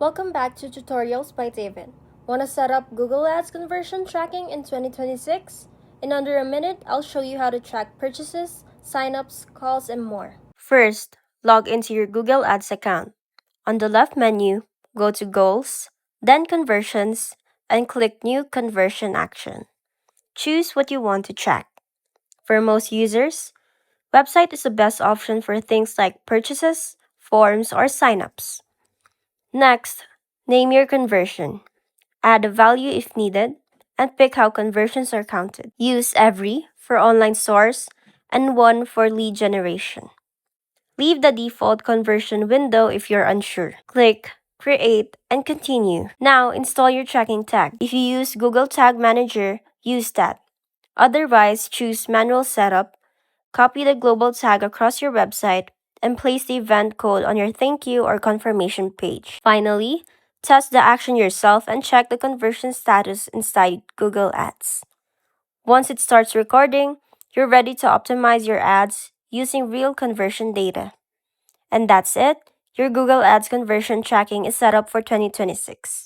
Welcome back to Tutorials by David. Want to set up Google Ads conversion tracking in 2026? In under a minute, I'll show you how to track purchases, signups, calls, and more. First, log into your Google Ads account. On the left menu, go to Goals, then Conversions, and click New Conversion Action. Choose what you want to track. For most users, website is the best option for things like purchases, forms, or signups. Next, name your conversion. Add a value if needed, and pick how conversions are counted. Use every for online stores and one for lead generation. Leave the default conversion window if you're unsure. Click Create and Continue. Now install your tracking tag. If you use Google Tag Manager, use that. Otherwise, choose Manual Setup, copy the global tag across your website, and place the event code on your thank you or confirmation page. Finally, test the action yourself and check the conversion status inside Google Ads. Once it starts recording, you're ready to optimize your ads using real conversion data. And that's it. Your Google Ads conversion tracking is set up for 2026.